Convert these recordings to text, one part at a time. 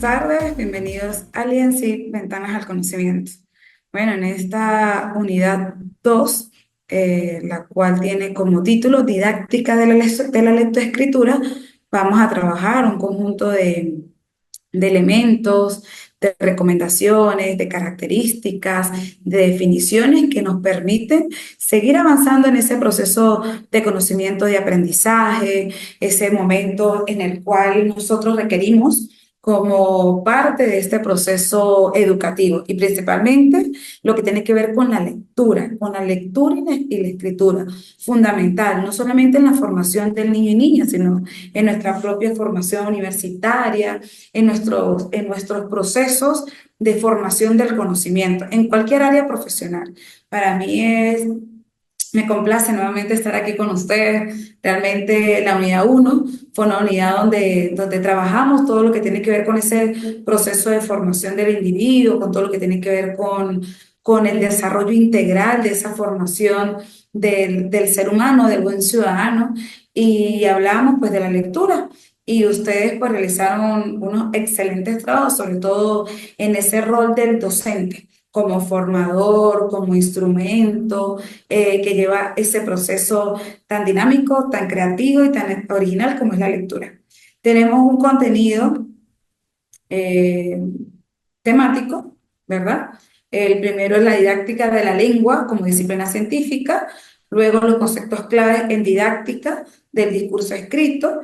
tardes, bienvenidos a Aliancy, Ventanas al Conocimiento. Bueno, en esta unidad 2, la cual tiene como título Didáctica de la lectoescritura, vamos a trabajar un conjunto de elementos, de recomendaciones, de características, de definiciones que nos permiten seguir avanzando en ese proceso de conocimiento, de aprendizaje, ese momento en el cual nosotros requerimos como parte de este proceso educativo y principalmente lo que tiene que ver con la lectura y la escritura, fundamental, no solamente en la formación del niño y niña, sino en nuestra propia formación universitaria, en nuestros procesos de formación del conocimiento, en cualquier área profesional. Para mí me complace nuevamente estar aquí con ustedes. Realmente la unidad uno fue una unidad donde trabajamos todo lo que tiene que ver con ese proceso de formación del individuo, con todo lo que tiene que ver con el desarrollo integral de esa formación del ser humano, del buen ciudadano. Y hablamos pues de la lectura. Y ustedes pues realizaron unos excelentes trabajos, sobre todo en ese rol del docente como formador, como instrumento, que lleva ese proceso tan dinámico, tan creativo y tan original como es la lectura. Tenemos un contenido eh, temático, ¿verdad? El primero es la didáctica de la lengua como disciplina científica, luego los conceptos claves en didáctica del discurso escrito,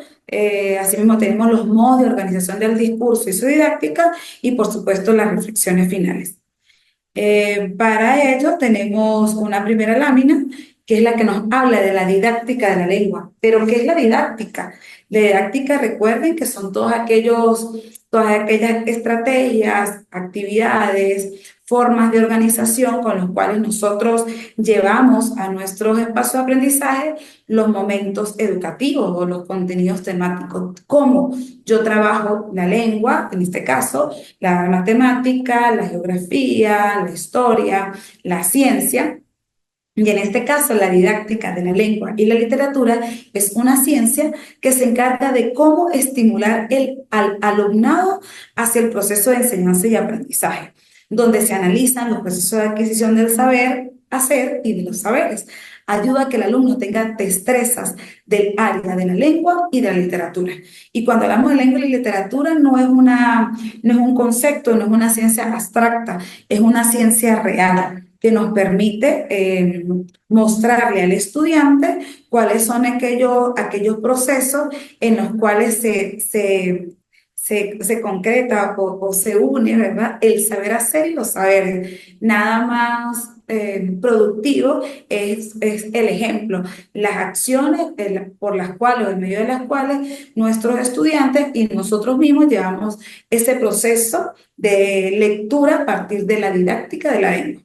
asimismo tenemos los modos de organización del discurso y su didáctica y por supuesto las reflexiones finales. Para ello tenemos una primera lámina que es la que nos habla de la didáctica de la lengua. ¿Pero qué es la didáctica? La didáctica, recuerden que son todas aquellas estrategias, actividades, formas de organización con los cuales nosotros llevamos a nuestros espacios de aprendizaje los momentos educativos o los contenidos temáticos. ¿Cómo yo trabajo la lengua, en este caso, la matemática, la geografía, la historia, la ciencia? Y en este caso, la didáctica de la lengua y la literatura es una ciencia que se encarga de cómo estimular al alumnado hacia el proceso de enseñanza y aprendizaje, donde se analizan los procesos de adquisición del saber, hacer y de los saberes. Ayuda a que el alumno tenga destrezas del área de la lengua y de la literatura. Y cuando hablamos de lengua y literatura, no es un concepto, no es una ciencia abstracta, es una ciencia real que nos permite mostrarle al estudiante cuáles son aquellos procesos en los cuales se concreta o se une, ¿verdad? El saber hacer y los saberes. Nada más productivo es el ejemplo, las acciones por las cuales o en medio de las cuales nuestros estudiantes y nosotros mismos llevamos ese proceso de lectura a partir de la didáctica de la lengua.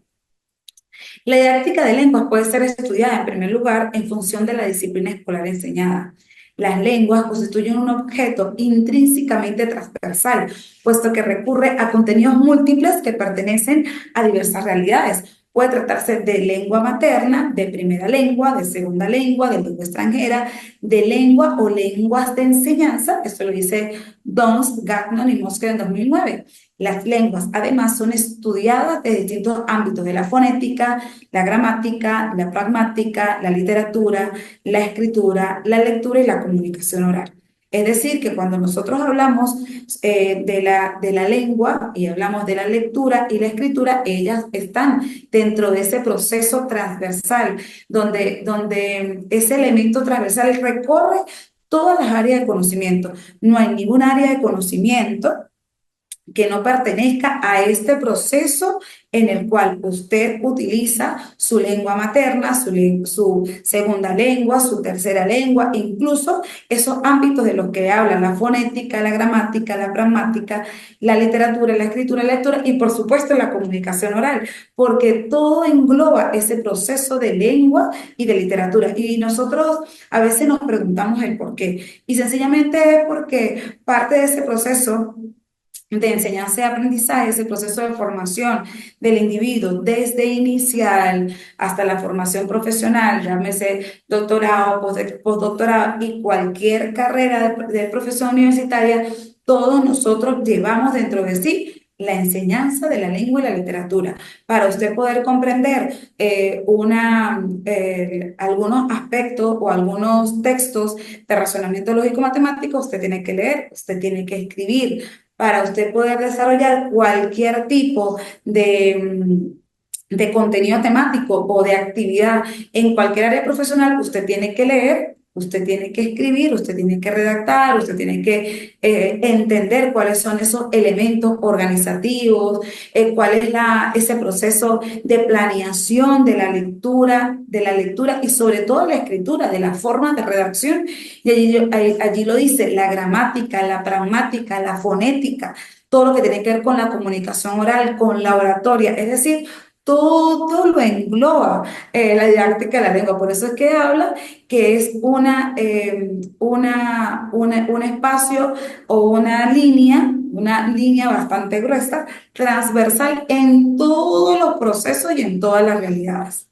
La didáctica de lenguas puede ser estudiada en primer lugar en función de la disciplina escolar enseñada. Las lenguas constituyen un objeto intrínsecamente transversal, puesto que recurre a contenidos múltiples que pertenecen a diversas realidades. Puede tratarse de lengua materna, de primera lengua, de segunda lengua, de lengua extranjera, de lengua o lenguas de enseñanza. Esto lo dice Dons, Gagnon y Mosque en 2009. Las lenguas, además, son estudiadas de distintos ámbitos de la fonética, la gramática, la pragmática, la literatura, la escritura, la lectura y la comunicación oral. Es decir, que cuando nosotros hablamos de la lengua y hablamos de la lectura y la escritura, ellas están dentro de ese proceso transversal, donde ese elemento transversal recorre todas las áreas de conocimiento. No hay ningún área de conocimiento que no pertenezca a este proceso en el cual usted utiliza su lengua materna, su segunda lengua, su tercera lengua, incluso esos ámbitos de los que hablan la fonética, la gramática, la pragmática, la literatura, la escritura, la lectura y por supuesto la comunicación oral, porque todo engloba ese proceso de lengua y de literatura. Y nosotros a veces nos preguntamos el por qué. Y sencillamente es porque parte de ese proceso de enseñanza y aprendizaje, ese proceso de formación del individuo desde inicial hasta la formación profesional, llámese doctorado, postdoctorado y cualquier carrera de profesión universitaria, todos nosotros llevamos dentro de sí la enseñanza de la lengua y la literatura. Para usted poder comprender algunos aspectos o algunos textos de razonamiento lógico-matemático, usted tiene que leer, usted tiene que escribir. Para usted poder desarrollar cualquier tipo de contenido temático o de actividad en cualquier área profesional, usted tiene que leer, usted tiene que escribir, usted tiene que redactar, usted tiene que entender cuáles son esos elementos organizativos, cuál es ese proceso de planeación de la lectura y sobre todo la escritura, de la forma de redacción. Y allí lo dice, la gramática, la pragmática, la fonética, todo lo que tiene que ver con la comunicación oral, con la oratoria, es decir, todo lo engloba la didáctica de la lengua. Por eso es que habla que es un espacio o una línea bastante gruesa, transversal en todos los procesos y en todas las realidades.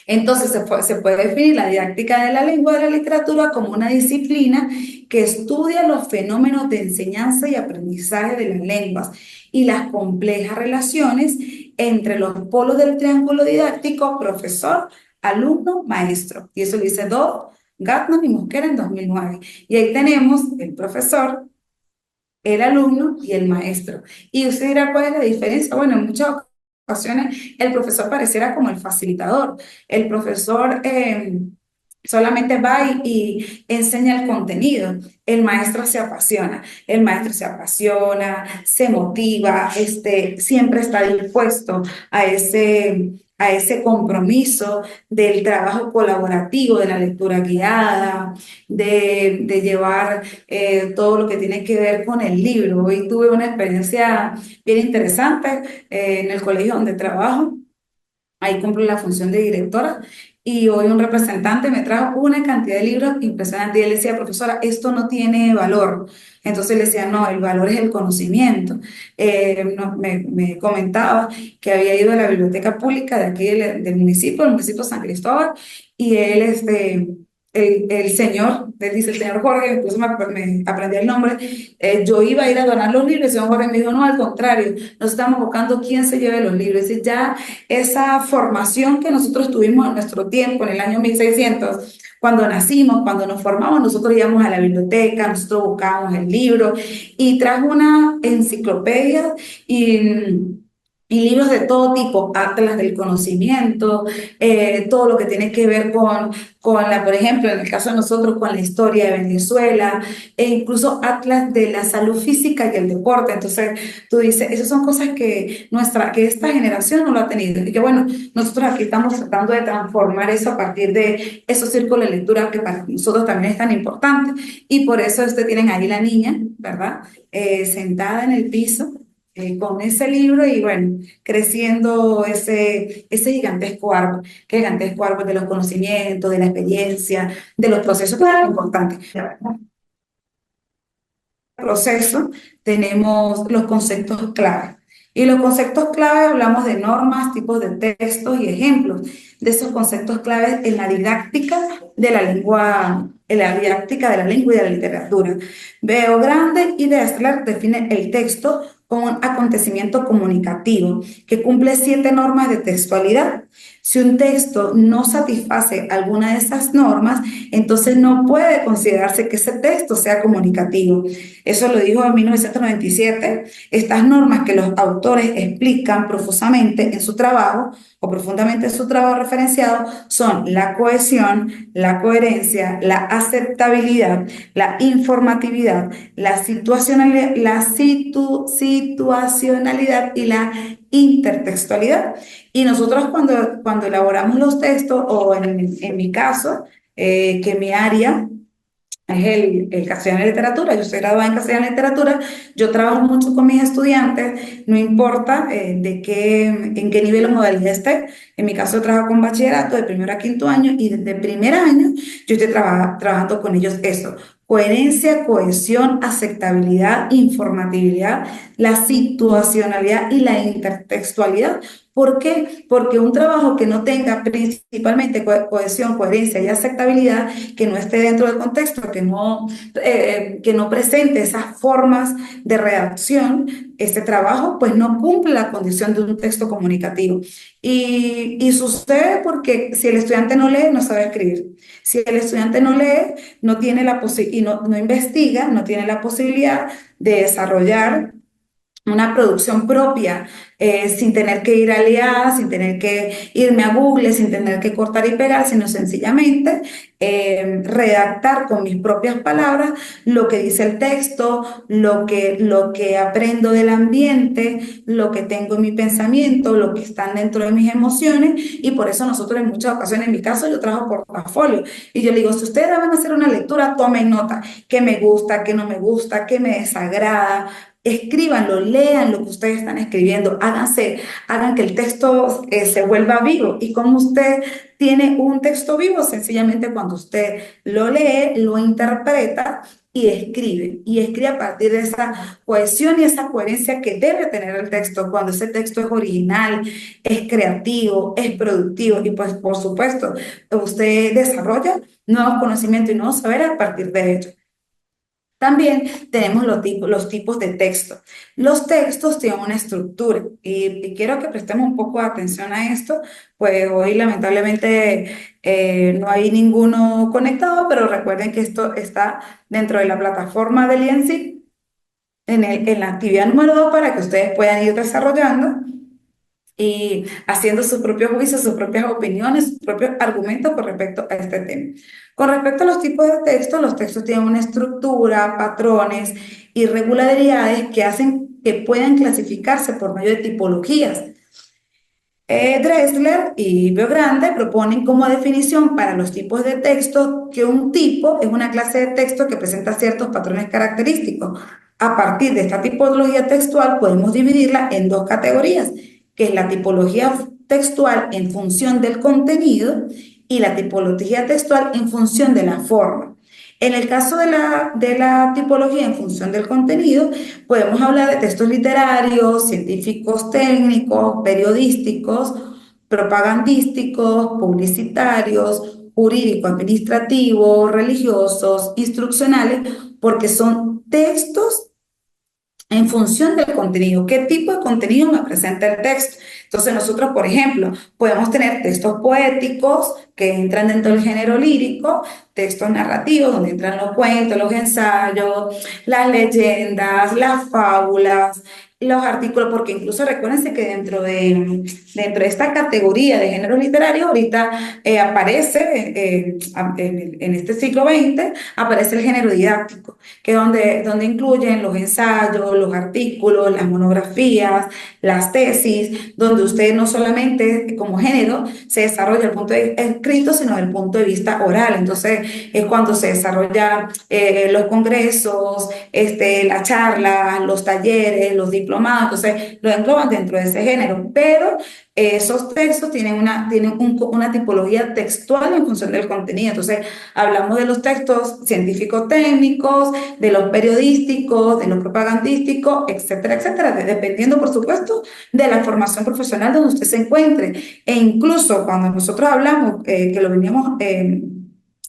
Entonces se puede definir la didáctica de la lengua y de la literatura como una disciplina que estudia los fenómenos de enseñanza y aprendizaje de las lenguas y las complejas relaciones entre los polos del triángulo didáctico profesor, alumno, maestro. Y eso lo dice Dodd, Gatman y Mosquera en 2009. Y ahí tenemos el profesor, el alumno y el maestro. Y usted dirá, ¿cuál es la diferencia? Bueno, en muchas ocasiones el profesor pareciera como el facilitador. El profesor solamente va y enseña el contenido. El maestro se apasiona, se motiva, siempre está dispuesto a ese compromiso del trabajo colaborativo, de la lectura guiada, de llevar todo lo que tiene que ver con el libro. Hoy tuve una experiencia bien interesante en el colegio donde trabajo. Ahí cumplo la función de directora y hoy un representante me trajo una cantidad de libros impresionante y él decía, profesora, esto no tiene valor. Entonces le decía, no, el valor es el conocimiento. Me comentaba que había ido a la biblioteca pública de aquí del municipio, el municipio de San Cristóbal, y él, el señor, él dice el señor Jorge, incluso me aprendí el nombre, yo iba a ir a donar los libros, el señor Jorge me dijo, no, al contrario, nos estamos buscando quién se lleve los libros. Es decir, ya esa formación que nosotros tuvimos en nuestro tiempo, en el año 1600, cuando nacimos, cuando nos formamos, nosotros íbamos a la biblioteca, nosotros buscábamos el libro y trajo una enciclopedia y libros de todo tipo, atlas del conocimiento, todo lo que tiene que ver por ejemplo, en el caso de nosotros, con la historia de Venezuela, e incluso atlas de la salud física y el deporte. Entonces, tú dices, esas son cosas que esta generación no lo ha tenido. Y que bueno, nosotros aquí estamos tratando de transformar eso a partir de esos círculos de lectura que para nosotros también es tan importante. Y por eso tienen ahí la niña, ¿verdad? Sentada en el piso con ese libro y bueno, creciendo ese gigantesco árbol de los conocimientos, de la experiencia, de los procesos que son importantes. Proceso tenemos los conceptos clave. Y los conceptos clave hablamos de normas, tipos de textos y ejemplos de esos conceptos claves en la didáctica de la lengua, en la didáctica de la lengua y de la literatura. Veo Grande y Destler define el texto como un acontecimiento comunicativo que cumple 7 normas de textualidad. Si un texto no satisface alguna de esas normas, entonces no puede considerarse que ese texto sea comunicativo. Eso lo dijo en 1997. Estas normas que los autores explican profusamente en su trabajo o profundamente en su trabajo referenciado son la cohesión, la coherencia, la aceptabilidad, la informatividad, la situacionalidad y la intertextualidad. Y nosotros cuando elaboramos los textos, o en mi caso, que mi área es el castellano y literatura, yo soy graduada en castellano y literatura, yo trabajo mucho con mis estudiantes, no importa en qué nivel o modalidad esté. En mi caso, yo trabajo con bachillerato de primero a quinto año y desde primer año yo estoy trabajando con ellos eso. coherencia, cohesión, aceptabilidad, informatividad, la situacionalidad y la intertextualidad. ¿Por qué? Porque un trabajo que no tenga principalmente cohesión, coherencia y aceptabilidad, que no esté dentro del contexto, que no presente esas formas de redacción, este trabajo pues no cumple la condición de un texto comunicativo. Y sucede porque si el estudiante no lee, no sabe escribir. Si el estudiante no lee, no tiene y no investiga, no tiene la posibilidad de desarrollar una producción propia, sin tener que ir a aliadas, sin tener que irme a Google, sin tener que cortar y pegar, sino sencillamente redactar con mis propias palabras lo que dice el texto, lo que aprendo del ambiente, lo que tengo en mi pensamiento, lo que están dentro de mis emociones, y por eso nosotros en muchas ocasiones, en mi caso, yo trabajo portafolio, y yo le digo, si ustedes van a hacer una lectura, tomen nota, qué me gusta, qué no me gusta, qué me desagrada. Escríbanlo, lean lo que ustedes están escribiendo, hagan que el texto se vuelva vivo. Y como usted tiene un texto vivo, sencillamente cuando usted lo lee, lo interpreta y escribe a partir de esa cohesión y esa coherencia que debe tener el texto, cuando ese texto es original, es creativo, es productivo y pues por supuesto usted desarrolla nuevos conocimientos y nuevos saberes a partir de ello. También tenemos los tipos de texto. Los textos tienen una estructura y quiero que prestemos un poco de atención a esto, pues hoy lamentablemente no hay ninguno conectado, pero recuerden que esto está dentro de la plataforma del INSI en la actividad número 2 para que ustedes puedan ir desarrollando y haciendo sus propios juicios, sus propias opiniones, sus propios argumentos con respecto a este tema. Con respecto a los tipos de textos, los textos tienen una estructura, patrones y regularidades que hacen que puedan clasificarse por medio de tipologías. Dressler y Grande proponen como definición para los tipos de texto que un tipo es una clase de texto que presenta ciertos patrones característicos. A partir de esta tipología textual podemos dividirla en dos categorías, que es la tipología textual en función del contenido y la tipología textual en función de la forma. En el caso de la tipología en función del contenido, podemos hablar de textos literarios, científicos técnicos, periodísticos, propagandísticos, publicitarios, jurídico-administrativos, religiosos, instruccionales, porque son textos en función del contenido. ¿Qué tipo de contenido me presenta el texto? Entonces nosotros, por ejemplo, podemos tener textos poéticos que entran dentro del género lírico, textos narrativos donde entran los cuentos, los ensayos, las leyendas, las fábulas, los artículos, porque incluso recuérdense que dentro de esta categoría de género literario, ahorita aparece en este siglo XX, aparece el género didáctico, que es donde incluyen los ensayos, los artículos, las monografías, las tesis, donde usted no solamente como género se desarrolla el punto de vista escrito, sino el punto de vista oral. Entonces es cuando se desarrollan los congresos, las charlas, los talleres, los diplomados, entonces lo engloban dentro de ese género, pero esos textos tienen una tipología textual en función del contenido. Entonces, hablamos de los textos científicos técnicos, de los periodísticos, de los propagandísticos, etcétera, etcétera, dependiendo, por supuesto, de la formación profesional donde usted se encuentre. E incluso cuando nosotros hablamos, que lo veníamos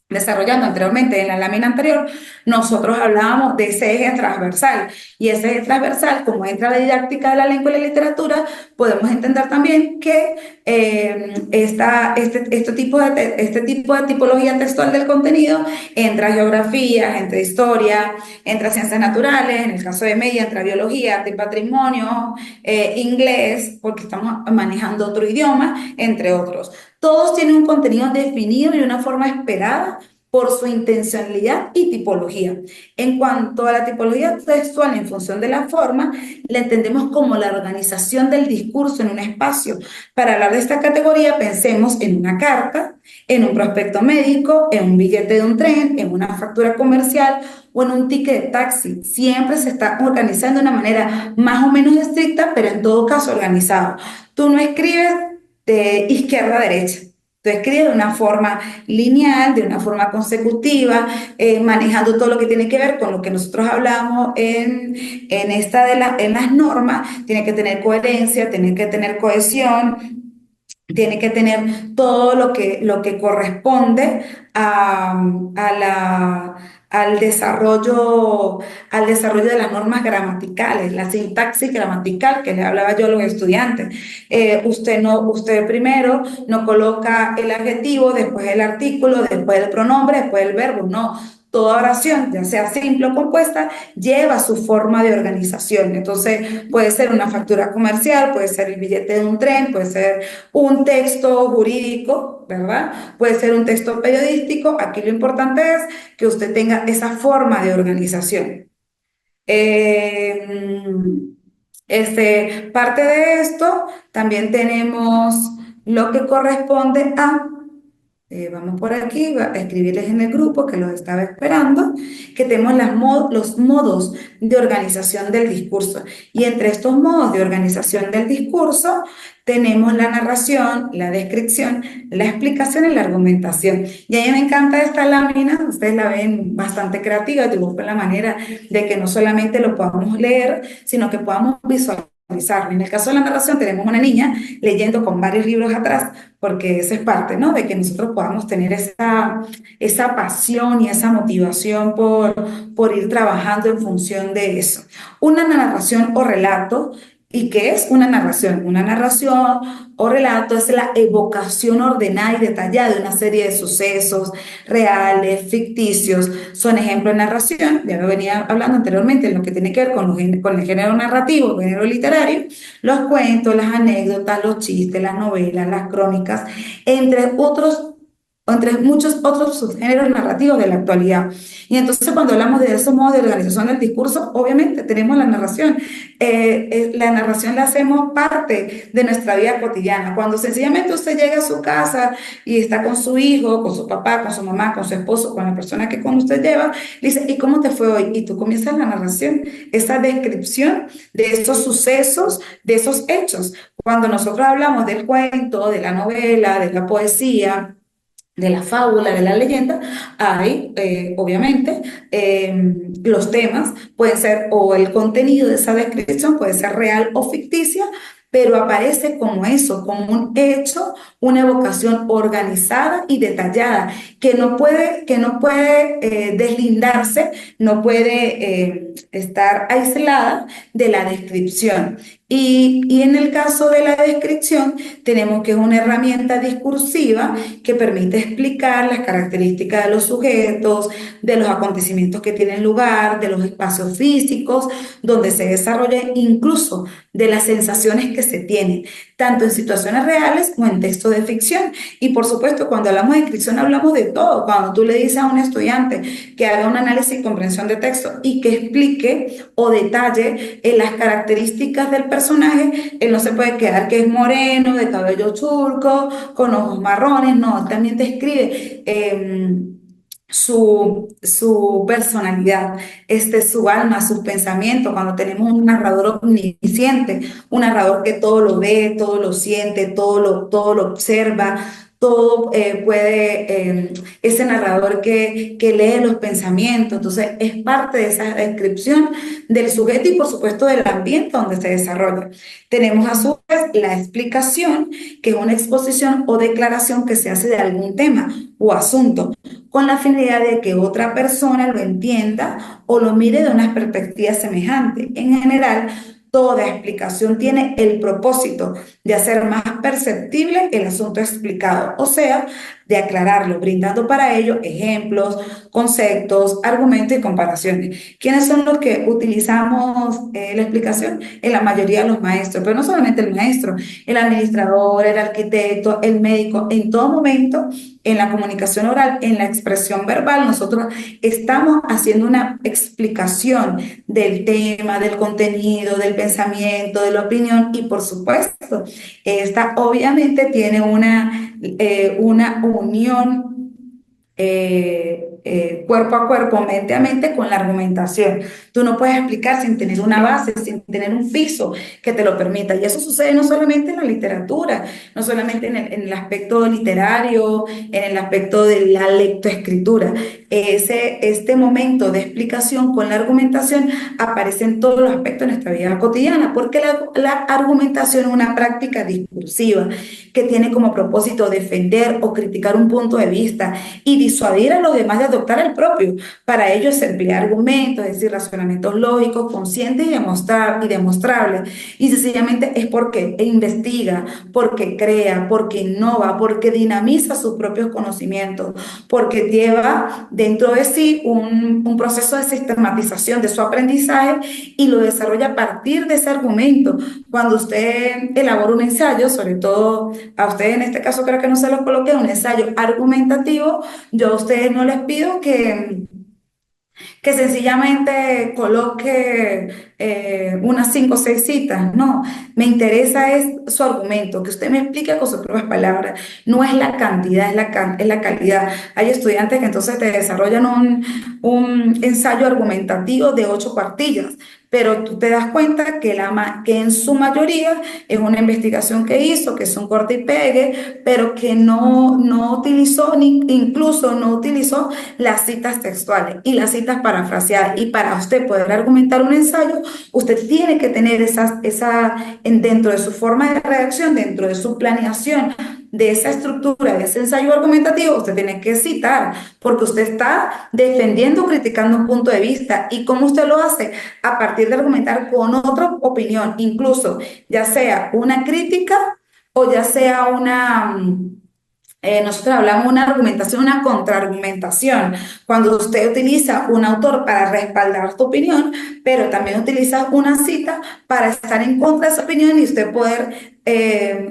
desarrollando anteriormente en la lámina anterior, nosotros hablábamos de ese eje transversal. Y ese eje transversal, como entra la didáctica de la lengua y la literatura, podemos entender también que este tipo de tipología textual del contenido entra geografía, entra historia, entra ciencias naturales, en el caso de media entra biología, arte y patrimonio, inglés, porque estamos manejando otro idioma, entre otros. Todos tienen un contenido definido y una forma esperada por su intencionalidad y tipología. En cuanto a la tipología textual en función de la forma, la entendemos como la organización del discurso en un espacio. Para hablar de esta categoría, pensemos en una carta, en un prospecto médico, en un billete de un tren, en una factura comercial o en un ticket de taxi. Siempre se está organizando de una manera más o menos estricta, pero en todo caso organizado. Tú no escribes de izquierda a derecha. Tú escribes de una forma lineal, de una forma consecutiva, manejando todo lo que tiene que ver con lo que nosotros hablamos en las normas. Tiene que tener coherencia, tiene que tener cohesión, tiene que tener todo lo que corresponde a al desarrollo de las normas gramaticales, la sintaxis gramatical que les hablaba yo a los estudiantes. Usted primero no coloca el adjetivo, después el artículo, después el pronombre, después el verbo, no. Toda oración, ya sea simple o compuesta, lleva su forma de organización. Entonces, puede ser una factura comercial, puede ser el billete de un tren, puede ser un texto jurídico, ¿verdad? Puede ser un texto periodístico. Aquí lo importante es que usted tenga esa forma de organización. Eh, parte de esto, también tenemos lo que corresponde vamos por aquí, a escribirles en el grupo que los estaba esperando, que tenemos los modos de organización del discurso. Y entre estos modos de organización del discurso tenemos la narración, la descripción, la explicación y la argumentación. Y a mí me encanta esta lámina, ustedes la ven bastante creativa, yo busco la manera de que no solamente lo podamos leer, sino que podamos visualizar. En el caso de la narración tenemos una niña leyendo con varios libros atrás, porque esa es parte, ¿no? De que nosotros podamos tener esa pasión y esa motivación por ir trabajando en función de eso. Una narración o relato. ¿Y qué es una narración? Una narración o relato es la evocación ordenada y detallada de una serie de sucesos reales, ficticios. Son ejemplos de narración, ya lo venía hablando anteriormente, en lo que tiene que ver con el género narrativo, el género literario, los cuentos, las anécdotas, los chistes, las novelas, las crónicas, entre otros, entre muchos otros subgéneros narrativos de la actualidad. Y entonces cuando hablamos de esos modos de organización del discurso, obviamente tenemos la narración. La narración la hacemos parte de nuestra vida cotidiana. Cuando sencillamente usted llega a su casa y está con su hijo, con su papá, con su mamá, con su esposo, con la persona que con usted lleva, le dice, ¿y cómo te fue hoy? Y tú comienzas la narración, esa descripción de esos sucesos, de esos hechos. Cuando nosotros hablamos del cuento, de la novela, de la poesía, de la fábula, de la leyenda, hay, obviamente, los temas pueden ser, o el contenido de esa descripción puede ser real o ficticia, pero aparece como eso, como un hecho, una evocación organizada y detallada, que no puede deslindarse, no puede estar aislada de la descripción. Y en el caso de la descripción, tenemos que es una herramienta discursiva que permite explicar las características de los sujetos, de los acontecimientos que tienen lugar, de los espacios físicos donde se desarrollan, incluso de las sensaciones que se tienen, tanto en situaciones reales como en textos de ficción. Y por supuesto, cuando hablamos de descripción, hablamos de todo. Cuando tú le dices a un estudiante que haga un análisis y comprensión de texto y que explique o detalle las características del personaje, él no se puede quedar que es moreno, de cabello churco, con ojos marrones, no, también te escribe su personalidad, su alma, sus pensamientos. Cuando tenemos un narrador omnisciente, un narrador que todo lo ve, todo lo siente, todo lo observa, todo ese narrador que lee los pensamientos, entonces es parte de esa descripción del sujeto y por supuesto del ambiente donde se desarrolla. Tenemos a su vez la explicación, que es una exposición o declaración que se hace de algún tema o asunto, con la finalidad de que otra persona lo entienda o lo mire de una perspectiva semejante. En general, toda explicación tiene el propósito de hacer más perceptible el asunto explicado, o sea, de aclararlo, brindando para ello ejemplos, conceptos, argumentos y comparaciones. ¿Quiénes son los que utilizamos la explicación? En la mayoría de los maestros, pero no solamente el maestro, el administrador, el arquitecto, el médico, en todo momento, en la comunicación oral, en la expresión verbal, nosotros estamos haciendo una explicación del tema, del contenido, del pensamiento, de la opinión y por supuesto, esta obviamente tiene una unión cuerpo a cuerpo, mente a mente con la argumentación. Tú no puedes explicar sin tener una base, sin tener un piso que te lo permita. Y eso sucede no solamente en la literatura, no solamente en el aspecto literario, en el aspecto de la lectoescritura. Este momento de explicación con la argumentación aparece en todos los aspectos de nuestra vida cotidiana, porque la argumentación es una práctica discursiva que tiene como propósito defender o criticar un punto de vista y disuadir a los demás de adoptar el propio. Para ello se emplea argumentos, es decir, razonamientos lógicos, conscientes y demostrables. Y sencillamente es porque investiga, porque crea, porque innova, porque dinamiza sus propios conocimientos, porque lleva dentro de sí un proceso de sistematización de su aprendizaje y lo desarrolla a partir de ese argumento. Cuando usted elabora un ensayo, sobre todo a ustedes en este caso creo que no se lo coloque, un ensayo argumentativo, yo a ustedes no les pido que sencillamente coloque unas 5 o 6 citas. No, me interesa es su argumento, que usted me explique con sus propias palabras. No es la cantidad, es la calidad. Hay estudiantes que entonces te desarrollan un ensayo argumentativo de 8 cuartillas, pero tú te das cuenta que en su mayoría es una investigación que hizo, que es un corte y pegue, pero que no utilizó, ni incluso no utilizó las citas textuales y las citas parafraseadas. Y para usted poder argumentar un ensayo, usted tiene que tener dentro de su forma de redacción, dentro de su planeación, de esa estructura, de ese ensayo argumentativo, usted tiene que citar, porque usted está defendiendo o criticando un punto de vista. ¿Y cómo usted lo hace? A partir de argumentar con otra opinión, incluso ya sea una crítica o ya sea nosotros hablamos de una argumentación, una contraargumentación, cuando usted utiliza un autor para respaldar su opinión, pero también utiliza una cita para estar en contra de su opinión y usted poder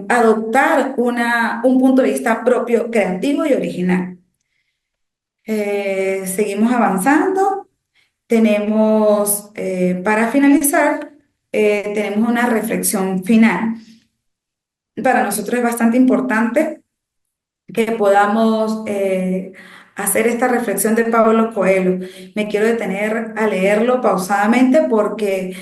adoptar un punto de vista propio, creativo y original. Seguimos avanzando. Tenemos, para finalizar, tenemos una reflexión final. Para nosotros es bastante importante que podamos hacer esta reflexión de Pablo Coelho. Me quiero detener a leerlo pausadamente porque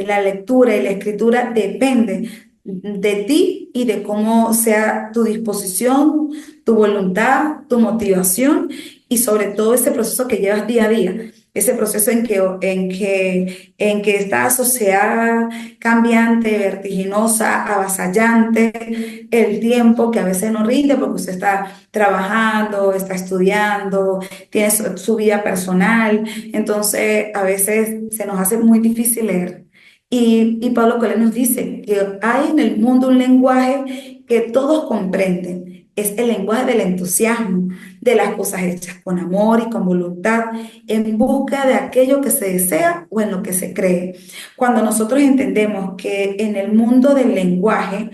la lectura y la escritura depende de ti y de cómo sea tu disposición, tu voluntad, tu motivación y sobre todo ese proceso que llevas día a día. Ese proceso en que esta sociedad cambiante, vertiginosa, avasallante, el tiempo que a veces no rinde porque usted está trabajando, está estudiando, tiene su vida personal, entonces a veces se nos hace muy difícil leer. Y Pablo Coelho nos dice que hay en el mundo un lenguaje que todos comprenden. Es el lenguaje del entusiasmo, de las cosas hechas con amor y con voluntad, en busca de aquello que se desea o en lo que se cree. Cuando nosotros entendemos que en el mundo del lenguaje,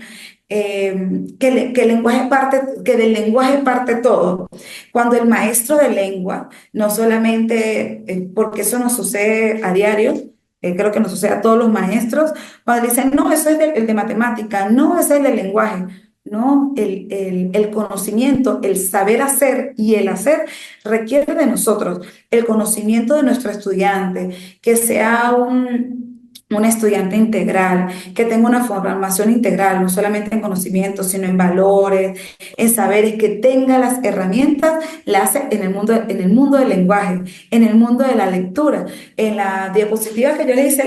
que el lenguaje parte, que del lenguaje parte todo. Cuando el maestro de lengua, no solamente, porque eso nos sucede a diario, creo que nos sucede a todos los maestros, cuando dicen, no, eso es el de matemática, no, ese es el del lenguaje. No, el conocimiento, el saber hacer y el hacer requiere de nosotros el conocimiento de nuestro estudiante, que sea un estudiante integral, que tenga una formación integral, no solamente en conocimientos, sino en valores, en saberes, que tenga las herramientas, la hace en el mundo del lenguaje, en el mundo de la lectura. En la diapositiva que yo le hice,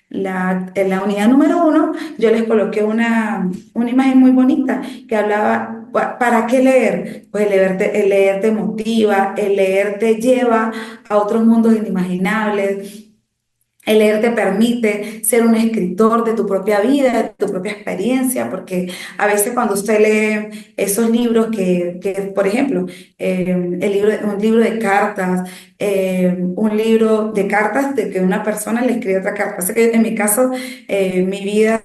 en la unidad número 1, yo les coloqué una imagen muy bonita que hablaba, ¿para qué leer? Pues el leer te motiva, el leer te lleva a otros mundos inimaginables. El leer te permite ser un escritor de tu propia vida, de tu propia experiencia, porque a veces cuando usted lee esos libros por ejemplo, un libro de cartas, un libro de cartas de que una persona le escribe otra carta. Así que en mi caso, mi vida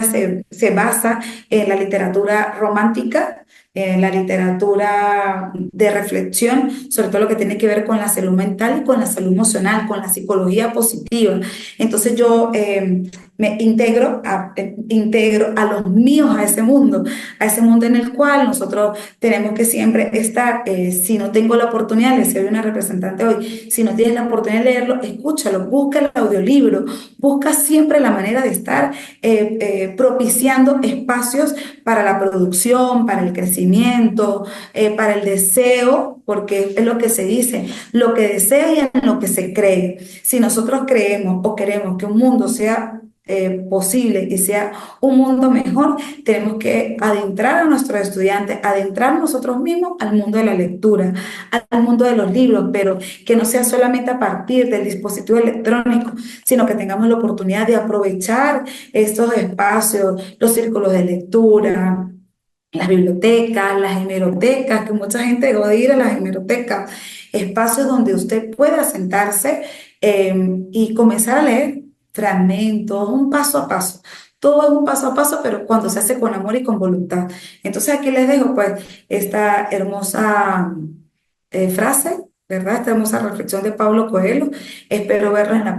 se basa en la literatura romántica, en la literatura de reflexión, sobre todo lo que tiene que ver con la salud mental y con la salud emocional, con la psicología positiva. Entonces yo integro a los míos a ese mundo en el cual nosotros tenemos que siempre estar. Si no tengo la oportunidad, le soy una representante hoy, si no tienes la oportunidad de leerlo, escúchalo, busca el audiolibro, busca siempre la manera de estar propiciando espacios para la producción, para el crecimiento, para el deseo, porque es lo que se dice, lo que desea y en lo que se cree. Si nosotros creemos o queremos que un mundo sea posible y sea un mundo mejor, tenemos que adentrar a nuestros estudiantes, adentrar nosotros mismos al mundo de la lectura, al mundo de los libros, pero que no sea solamente a partir del dispositivo electrónico, sino que tengamos la oportunidad de aprovechar estos espacios, los círculos de lectura, las bibliotecas, las hemerotecas, que mucha gente odia ir a las hemerotecas, espacios donde usted pueda sentarse y comenzar a leer fragmentos, un paso a paso. Todo es un paso a paso, pero cuando se hace con amor y con voluntad. Entonces aquí les dejo pues esta hermosa frase, ¿verdad? Esta hermosa reflexión de Pablo Coelho. Espero verlos en el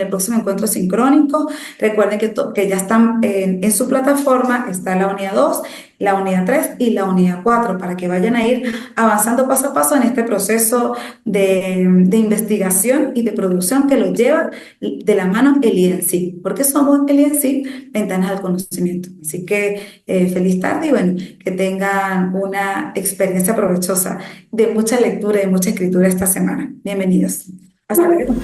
próximo encuentro sincrónico. Recuerden que ya están en su plataforma, está la unidad 2, la unidad 3 y la unidad 4 para que vayan a ir avanzando paso a paso en este proceso de investigación y de producción que los lleva de la mano el INC, porque somos el INC, Ventanas al Conocimiento. Así que feliz tarde y bueno, que tengan una experiencia provechosa de mucha lectura y de mucha escritura esta semana. Bienvenidos. Hasta luego.